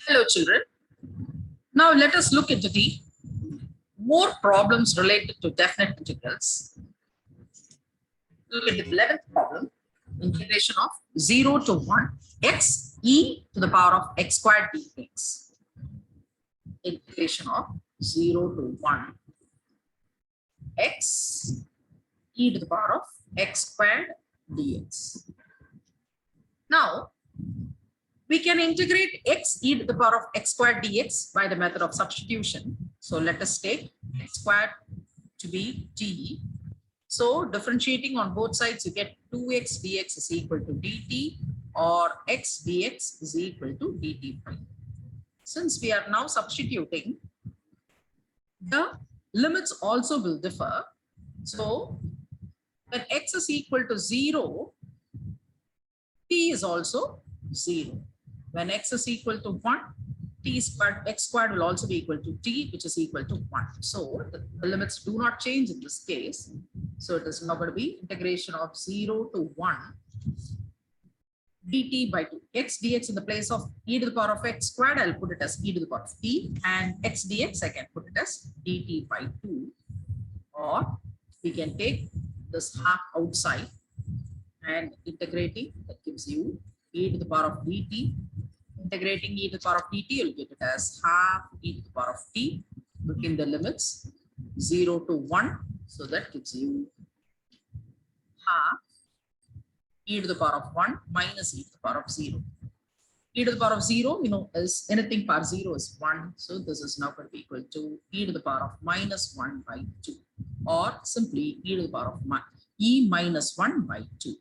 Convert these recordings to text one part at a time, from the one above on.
Hello, children. Now let us look into the more problems related to definite integrals. Look at the 11th problem, integration of 0 to 1 x e to the power of x squared dx. Integration of 0 to 1 x e to the power of x squared dx. Now, we can integrate x e to the power of x squared dx by the method of substitution. So let us take x squared to be t. So differentiating on both sides, you get 2x dx is equal to dt, or x dx is equal to dt prime. Since we are now substituting, the limits also will differ. So when x is equal to 0, t is also 0. When x is equal to 1, t squared, x squared will also be equal to t, which is equal to 1. So the limits do not change in this case. So it is now going to be integration of 0 to 1 dt by 2. X dx in the place of e to the power of x squared, I'll put it as e to the power of t, and x dx I can put it as dt by 2. Or we can take this half outside and integrating, that gives you e to the power of dt. Integrating e to the power of dt, you'll get it as half e to the power of t between the limits 0 to 1. So that gives you half e to the power of 1 minus e to the power of 0. E to the power of 0, is anything power 0 is 1. So this is now going to be equal to e to the power of minus 1 by 2. Or simply e to the power of e minus 1 by 2.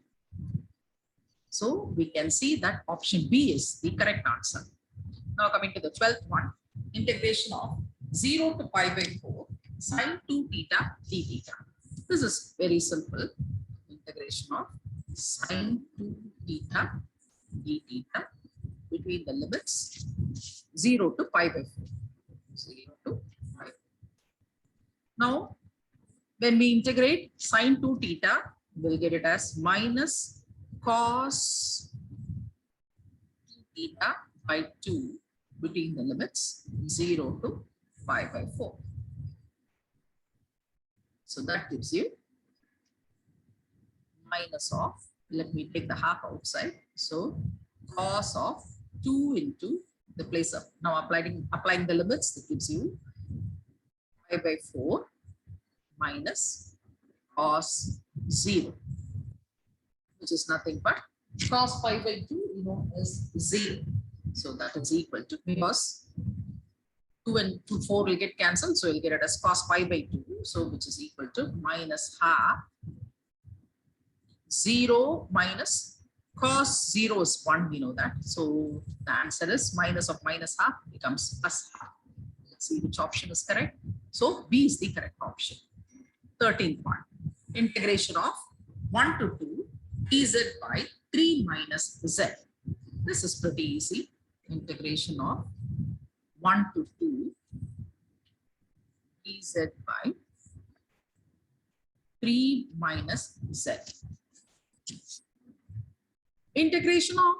So we can see that option B is the correct answer. Now coming to the 12th one, integration of 0 to pi by 4 sine 2 theta d theta. This is very simple. Integration of sine 2 theta d theta between the limits 0 to pi by 4. 0 to pi. Now, when we integrate sine 2 theta, we'll get it as minus cos 2 theta by 2 between the limits 0 to pi by 4. So that gives you minus of, let me take the half outside. So cos of 2 into the place of, now applying the limits, that gives you pi by 4 minus cos 0, which is nothing but cos pi by 2, is 0. So that is equal to, because 2 and 4 will get cancelled. So you'll get it as cos pi by 2. So which is equal to minus half 0 minus cos 0 is 1, we know that. So the answer is minus of minus half becomes plus half. Let's see which option is correct. So B is the correct option. 13th one, integration of 1 to 2 dz by 3 minus z. This is pretty easy. Integration of 1 to 2 dz by 3 minus z. Integration of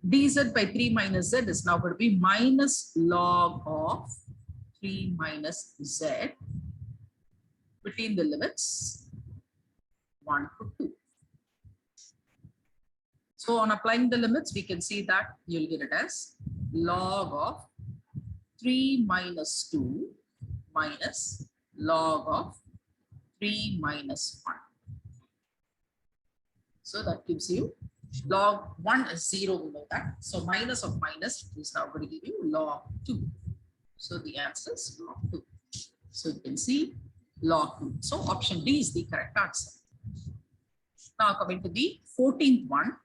dz by 3 minus z is now going to be minus log of 3 minus z between the limits 1 to 2. So on applying the limits, we can see that you'll get it as log of 3 minus 2 minus log of 3 minus 1. So that gives you log 1 is 0, we know that. So minus of minus is now going to give you log 2. So the answer is log 2. So you can see log 2. So option D is the correct answer. Now coming to the 14th one.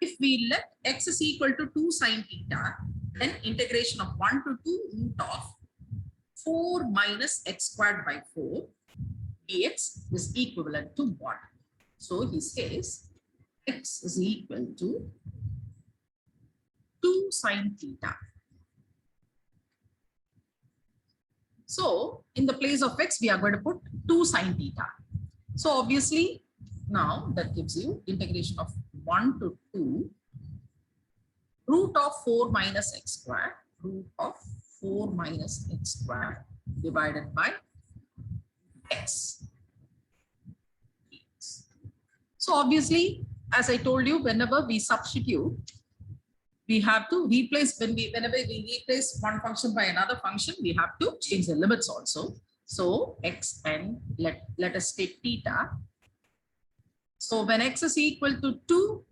If we let x is equal to 2 sine theta, then integration of 1 to 2 root of 4 minus x squared by 4 dx is equivalent to what? So he says x is equal to 2 sine theta. So in the place of x, we are going to put 2 sine theta. So obviously now that gives you integration of 1 to 2 root of 4 minus x squared root of 4 minus x squared divided by x. So obviously, as I told you, whenever we substitute, we have to replace, whenever we replace one function by another function, we have to change the limits also. So x and let us take theta. So when x is equal to 2,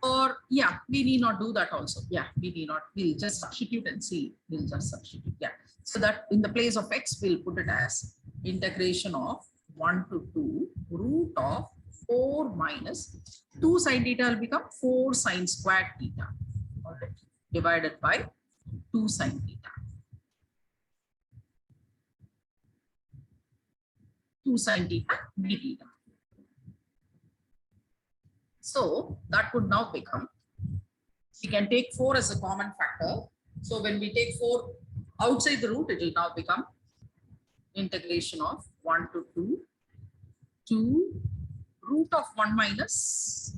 or yeah, we need not do that also. Yeah, we need not. We'll just substitute and see. We'll just substitute. Yeah. So that in the place of x, we'll put it as integration of 1 to 2 root of 4 minus 2 sine theta will become 4 sine squared theta. All right. Divided by 2 sine theta. 2 sine theta d theta. So that would now become, we can take 4 as a common factor. So when we take 4 outside the root, it will now become integration of 1 to 2 root of 1 minus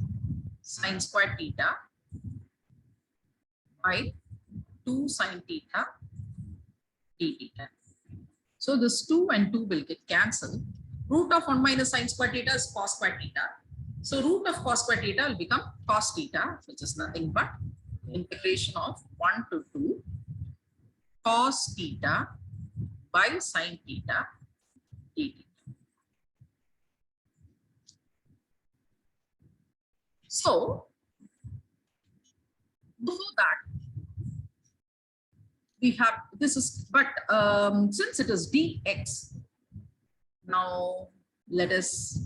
sine squared theta by 2 sine theta d theta. So this 2 and 2 will get cancelled. Root of 1 minus sine squared theta is cos squared theta. So root of cos squared theta will become cos theta, which is nothing but integration of 1 to 2 cos theta by sine theta d theta. So before that, we have this is, but since it is dx, now let us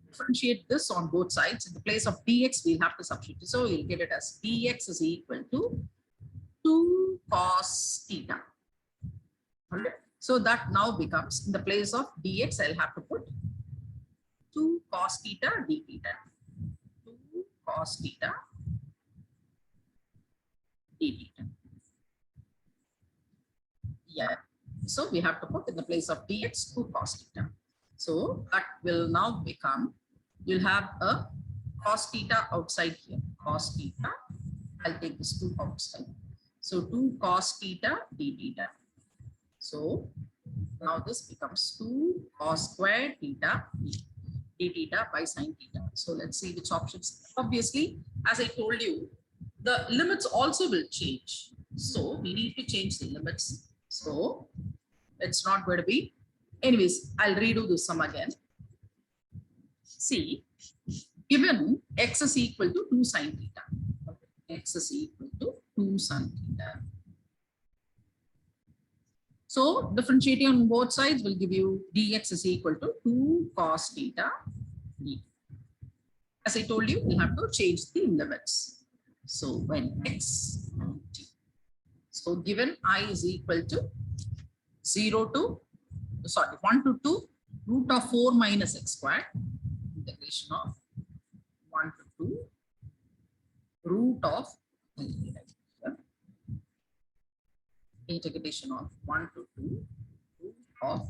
differentiate this on both sides. In the place of dx, we'll have to substitute. So you'll get it as dx is equal to 2 cos theta. Okay. So that now becomes, in the place of dx, I'll have to put 2 cos theta d theta. 2 cos theta d theta. Yeah. So we have to put in the place of dx 2 cos theta. So that will now become, you'll have a cos theta outside here. Cos theta. I'll take this 2 outside. So 2 cos theta d theta. So now this becomes 2 cos squared theta d theta by sine theta. So let's see which options. Obviously, as I told you, the limits also will change. So we need to change the limits. So it's not going to be. Anyways, I'll redo the sum again. See, given x is equal to 2 sine theta. X is equal to 2 sine theta. So differentiating on both sides will give you dx is equal to 2 cos theta. As I told you, we have to change the limits. So when x and t. So given I is equal to 1 to 2 root of 4 minus x squared, integration of 1 to 2 root of integration of 1 to 2 root of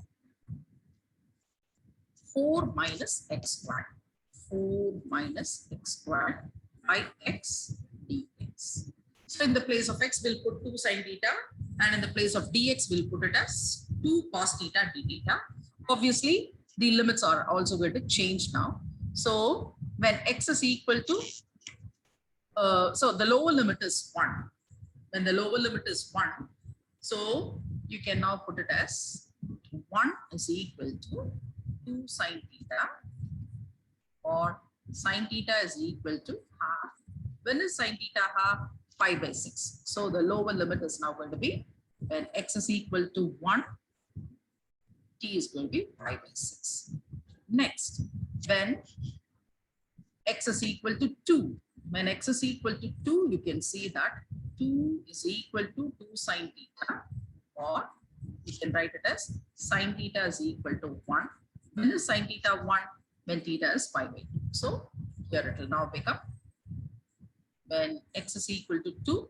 4 minus x squared. 4 minus x squared by x dx. So in the place of x, we'll put 2 sine theta, and in the place of dx, we'll put it as 2 cos theta d theta. Obviously, the limits are also going to change now. So when x is equal to, so the lower limit is 1. When the lower limit is 1, so you can now put it as 1 is equal to 2 sine theta, or sine theta is equal to half. When is sine theta half? Pi by 6. So the lower limit is now going to be, when x is equal to 1, t is going to be pi by 6. Next, when x is equal to 2, when x is equal to 2, you can see that 2 is equal to 2 sine theta, or you can write it as sine theta is equal to 1. When is sine theta 1? When theta is pi by 2. So here it will now become, when x is equal to 2,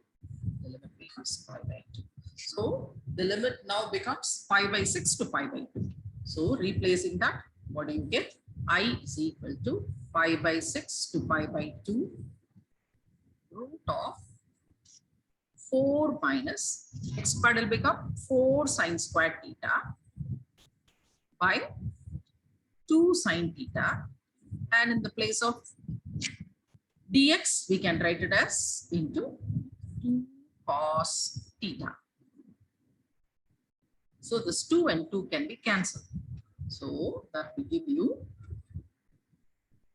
the limit becomes pi by 2. So the limit now becomes pi by 6 to pi by 2. So replacing that, what do you get? I is equal to pi by 6 to pi by 2 root of 4 minus x squared will become 4 sine squared theta by 2 sine theta, and in the place of dx we can write it as into 2 cos theta. So this 2 and 2 can be cancelled. So that will give you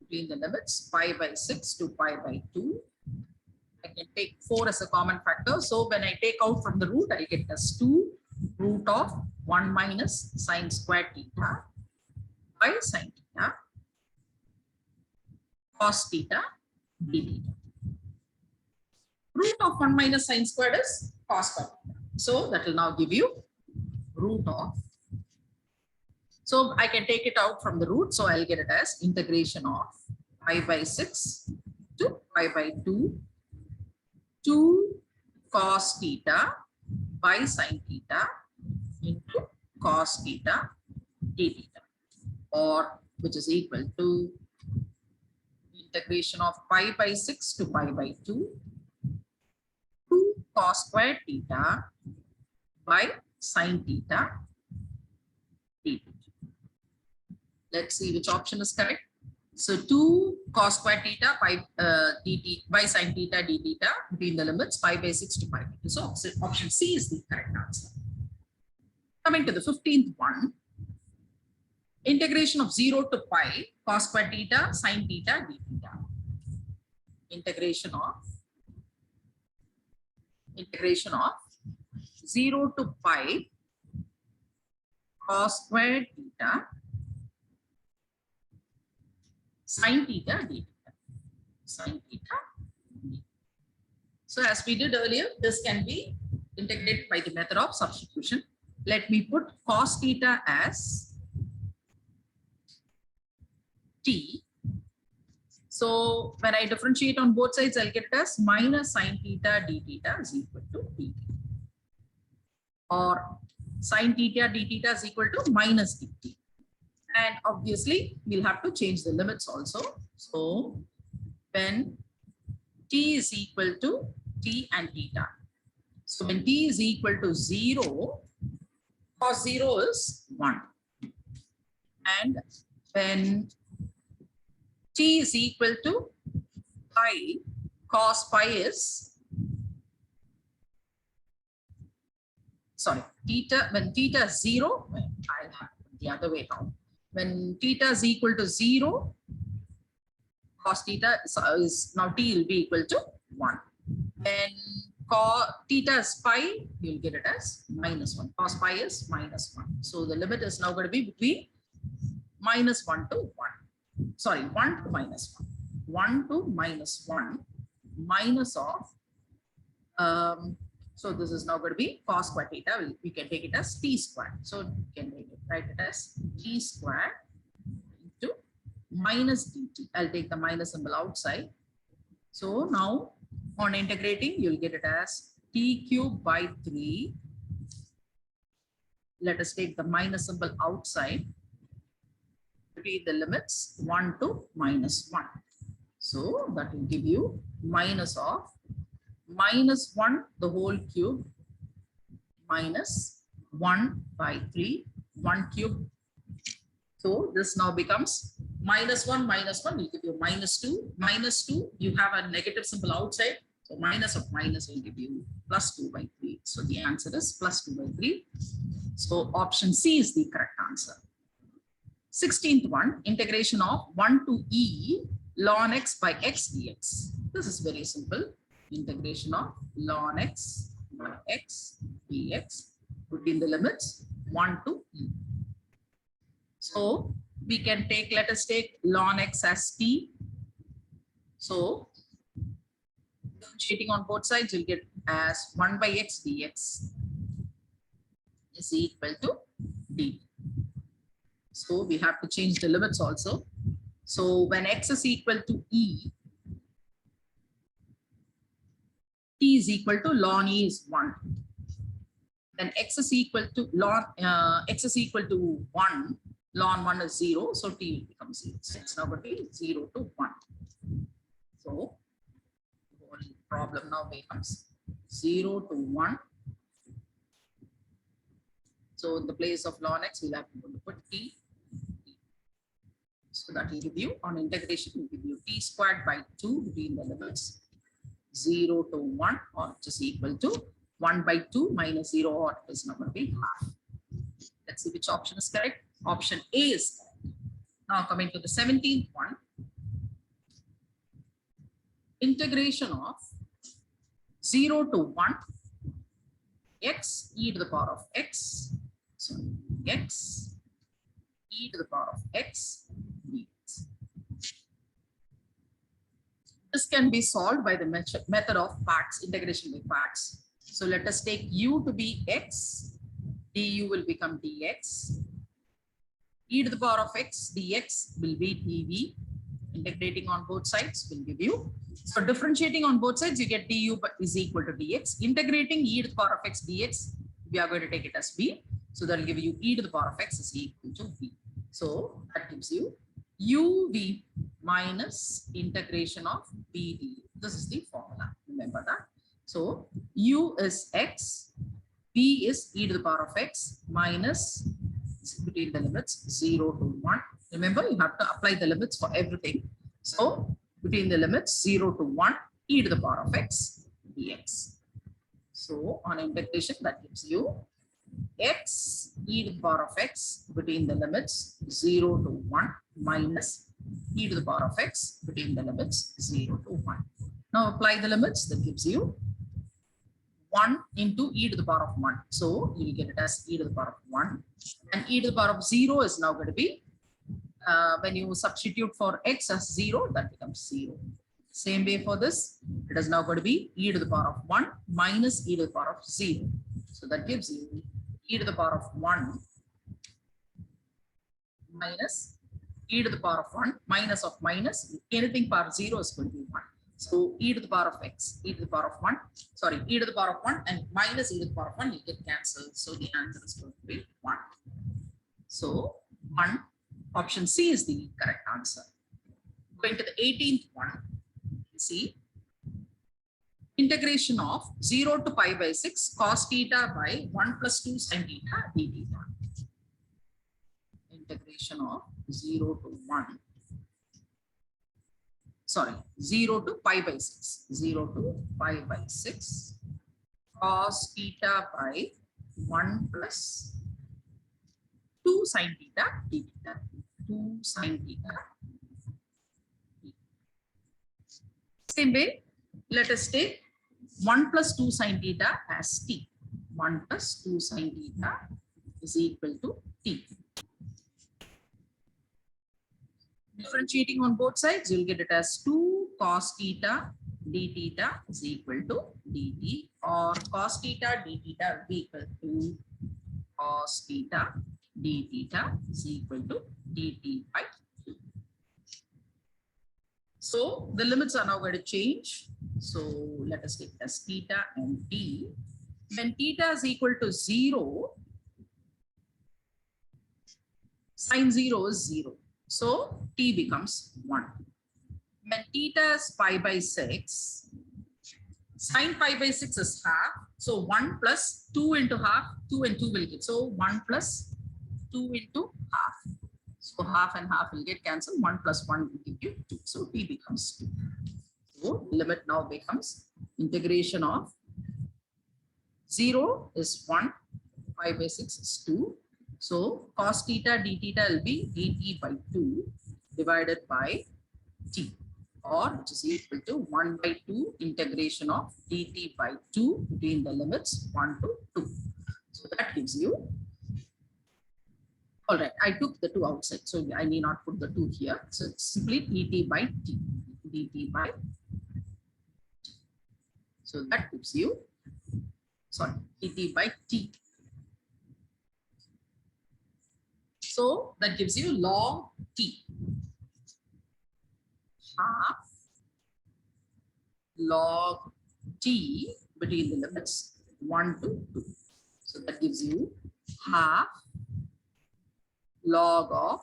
between the limits pi by 6 to pi by 2. I can take 4 as a common factor. So when I take out from the root, I get as 2 root of 1 minus sine squared theta by sine theta cos theta d theta. Root of 1 minus sine squared is cos squared theta. So that will now give you root of. So I can take it out from the root. So I'll get it as integration of pi by 6 to pi by 2 cos theta by sine theta into cos theta d theta, or which is equal to integration of pi by 6 to pi by 2 cos squared theta by sine theta d theta. Let's see which option is correct. So 2 cos squared theta by sine theta d theta between the limits pi by 6 to pi by 2. So option C is the correct answer. Coming to the 15th one, integration of 0 to pi cos squared theta sine theta d theta. Integration of 0 to pi cos squared theta sine theta d theta. Sine theta d. So as we did earlier, this can be integrated by the method of substitution. Let me put cos theta as t. So when I differentiate on both sides, I'll get it as minus sine theta d theta is equal to d theta. Or sine theta d theta is equal to minus dt. And obviously, we'll have to change the limits also. So when t is equal to t and theta. So when t is equal to 0, cos 0 is 1. And when t is equal to pi, cos pi is, sorry, theta, when theta is 0, I'll have the other way around. When theta is equal to 0, cos theta is now t will be equal to 1. When cos theta is pi, you'll get it as minus 1. Cos pi is minus 1. So the limit is now going to be between minus 1 to 1. Sorry, 1 to minus 1. 1 to minus 1 minus of, so this is now going to be cos squared theta. We can take it as t squared. So you can write it as t squared into minus dt. I'll take the minus symbol outside. So now on integrating, you'll get it as t cube by 3. Let us take the minus symbol outside. Between the limits 1 to minus 1. So that will give you minus of minus 1 the whole cube minus 1 by 3, 1 cube. So this now becomes minus 1 will give you minus 2. Minus 2, you have a negative symbol outside. So minus of minus will give you plus 2 by 3. So the answer is plus 2 by 3. So option C is the correct answer. 16th one, integration of 1 to e ln x by x dx. This is very simple. Integration of ln x by x dx between the limits 1 to e. So we can take, let us take ln x as t. So differentiating on both sides, you'll get as 1 by x dx is equal to dt. So we have to change the limits also. So when x is equal to e, t is equal to ln e is 1. Then x is equal to ln x is equal to 1. ln 1 is 0, so t will become 0. So it's now going to be 0 to 1. So the whole problem now becomes 0 to 1. So in the place of ln x, we'll have to put t. So that will give you, on integration, will give you t squared by 2 between the limits 0 to 1, or which is equal to 1 by 2 minus 0, or it is now going to be half. Let's see which option is correct. Option A is correct. Now coming to the 17th one. Integration of 0 to 1 x e to the power of x. So x e to the power of x dx. This can be solved by the method of parts, integration by parts. So let us take u to be x, du will become dx. E to the power of x dx will be dv. Integrating on both sides will give you. So differentiating on both sides, you get du is equal to dx. Integrating e to the power of x dx, we are going to take it as b. So that will give you e to the power of x is equal to v. So that gives you uv minus integration of b du. This is the formula. Remember that. So u is x, b is e to the power of x minus between the limits 0 to 1. Remember, you have to apply the limits for everything. So between the limits 0 to 1, e to the power of x dx. So on integration, that gives you x e to the power of x between the limits 0 to 1 minus e to the power of x between the limits 0 to 1. Now apply the limits, that gives you 1 into e to the power of 1. So you will get it as e to the power of 1. And e to the power of 0 is now going to be, when you substitute for x as 0, that becomes 0. Same way for this, it is now going to be e to the power of 1 minus e to the power of 0. So that gives you e to the power of 1 minus e to the power of 1 minus of minus, anything power 0 is going to be 1. So e to the power of x, e to the power of 1, sorry, e to the power of 1 and minus e to the power of 1 will get cancelled. So the answer is going to be 1. So 1, option C is the correct answer. Going to the 18th one, see, integration of 0 to pi by 6 cos theta by 1 plus 2 sin theta d theta. Integration of 0 to 1. Sorry, 0 to pi by 6. 0 to pi by 6 cos theta by 1 plus 2 sin theta d theta. 2 sin theta. Same way, let us take 1 plus 2 sin theta as t. 1 plus 2 sin theta is equal to t. Differentiating on both sides, you'll get it as 2 cos theta d theta is equal to dt, or cos theta d theta will be equal to cos theta d theta is equal to dt by 2. So the limits are now going to change. So let us take it as theta and t. When theta is equal to 0, sin 0 is 0. So t becomes 1. When theta is pi by 6, sin pi by 6 is half. So 1 plus 2 into half, 2 and 2 will get. So 1 plus 2 into half. So half and half will get cancelled. 1 plus 1 will give you 2. So t becomes 2. So limit now becomes integration of 0 is 1, pi by 6 is 2. So cos theta d theta will be dt by 2 divided by t, or which is equal to 1 by 2 integration of dt by 2 between the limits 1 to 2. So that gives you, all right, I took the 2 outside, so I need not put the 2 here. So it's simply dt by t, dt by t. So that gives you, sorry, dt by t. So that gives you log t, half log t between the limits 1 to 2. So that gives you half log of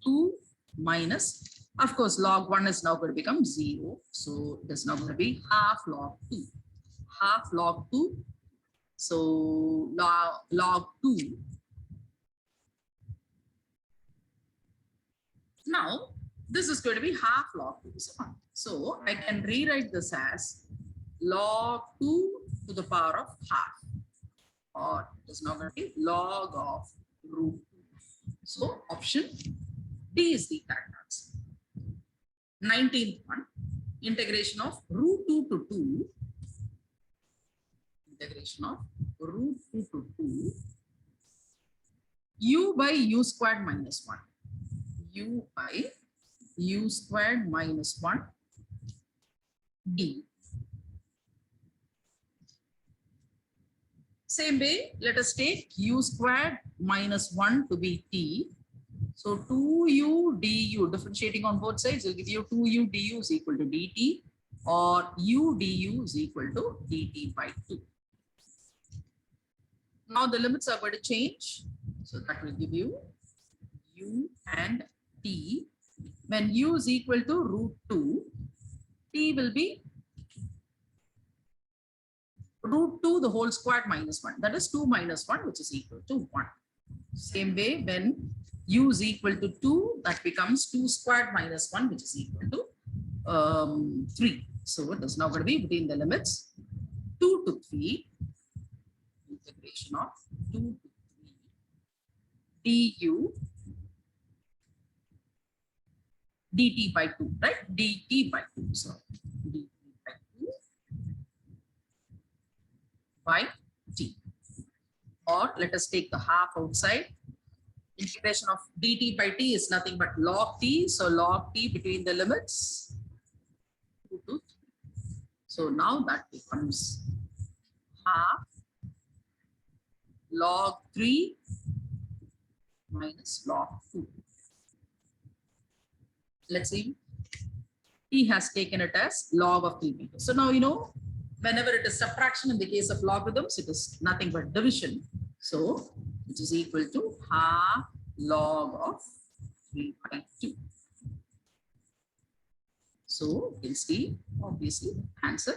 2 minus, of course, log 1 is now going to become 0. So it is now going to be half log 2. Half log 2. So log 2. Now, this is going to be half log 2. So I can rewrite this as log 2 to the power of half. Or it is now going to be log of root 2. So option D is the correct answer. 19th one, integration of root 2 to 2. Integration of root 2 to 2. U by u squared minus 1. U by u squared minus 1 d. Same way, let us take u squared minus 1 to be t. So 2u du, differentiating on both sides will give you 2u du is equal to dt, or u du is equal to dt by 2. Now the limits are going to change. So that will give you u and t. When u is equal to root 2, t will be root 2 the whole squared minus 1. That is 2 minus 1, which is equal to 1. Same way, when u is equal to 2, that becomes 2 squared minus 1, which is equal to 3. So it is now going to be between the limits 2 to 3, integration of 2 to 3 du dt by 2, right? dt by 2. So dt by 2 by t. Or let us take the half outside. Integration of dt by t is nothing but log t. So log t between the limits 2 to 3. So now that becomes half log 3 minus log 2. Let's see. He has taken it as log of 3 meters. So now you know, whenever it is subtraction in the case of logarithms, it is nothing but division. So which is equal to half log of 3 by 2. So you can see, obviously, answer.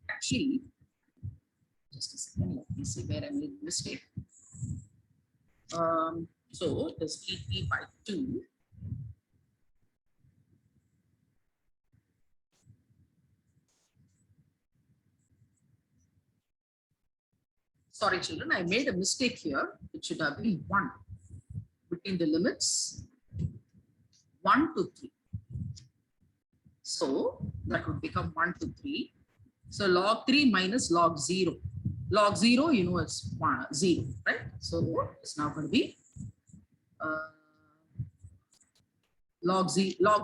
Actually, just a second, let me see where I made a mistake. So it is dt by 2. Sorry, children, I made a mistake here. It should have been 1 between the limits 1 to 3. So that would become 1 to 3. So log 3 minus log 0. Log 0, you know, it's 0, right? So it's now going to be log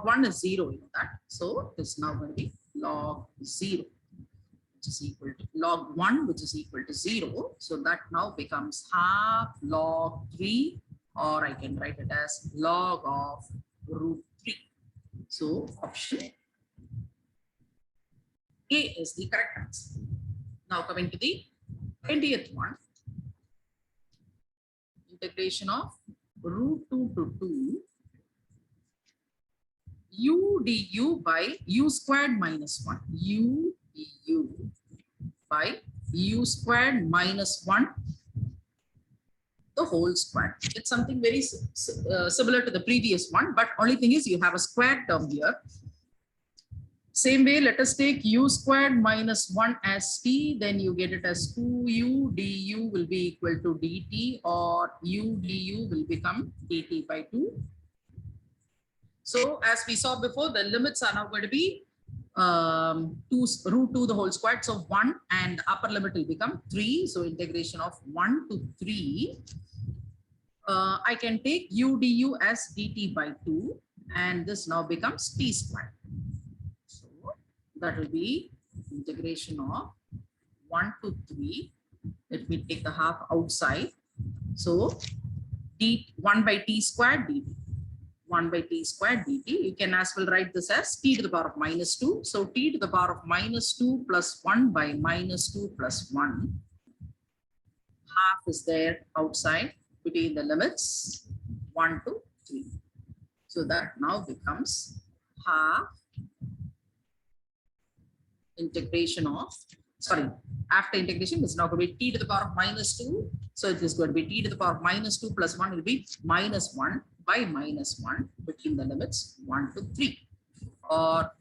1 is 0, you know that. So it's now going to be log 0, which is equal to log 1, which is equal to 0. So that now becomes half log 3, or I can write it as log of root 3. So option A is the correct answer. Now coming to the 20th one, integration of root 2 to 2 u du by u squared minus 1. U du by u squared minus 1 the whole square. It's something very similar to the previous one, but only thing is you have a square term here. Same way, let us take u squared minus 1 as t, then you get it as 2u du will be equal to dt, or u du will become dt by 2. So as we saw before, the limits are now going to be root 2 the whole squared. So 1 and upper limit will become 3. So integration of 1 to 3. I can take u du as dt by 2, and this now becomes t squared. So that will be integration of 1 to 3. Let me take the half outside. So 1 by t squared dt. 1 by t squared dt. You can as well write this as t to the power of minus 2. So t to the power of minus 2 plus 1 by minus 2 plus 1. half is there outside between the limits 1 to 3. So that now becomes half integration of, sorry, after integration is now going to be t to the power of minus 2. So it is going to be t to the power of minus 2 plus 1 will be minus 1 by minus 1 between the limits 1 to 3. Or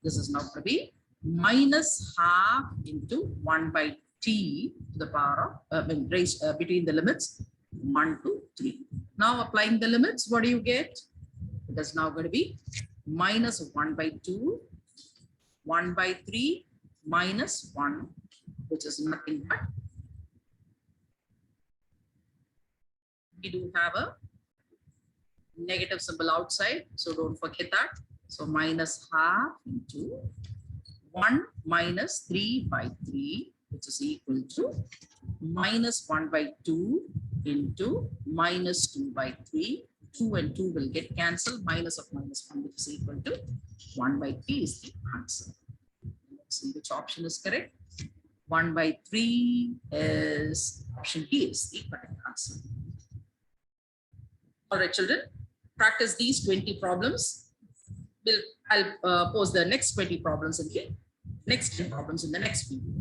this is now going to be minus half into 1 by t to the power of raised between the limits 1 to 3. Now applying the limits, what do you get? It is now going to be minus 1 by 2, 1 by 3, minus 1, which is nothing but we do have a negative symbol outside, so don't forget that. So minus half into 1 minus 3 by 3, which is equal to minus 1 by 2 into minus 2 by 3. 2 and 2 will get cancelled. Minus of minus 1, which is equal to 1 by 3 is the answer. Let's see which option is correct. 1 by 3 is option D is the correct answer. All right, children, practice these 20 problems. I'll pose the next 20 problems in here. Next 10 problems in the next video.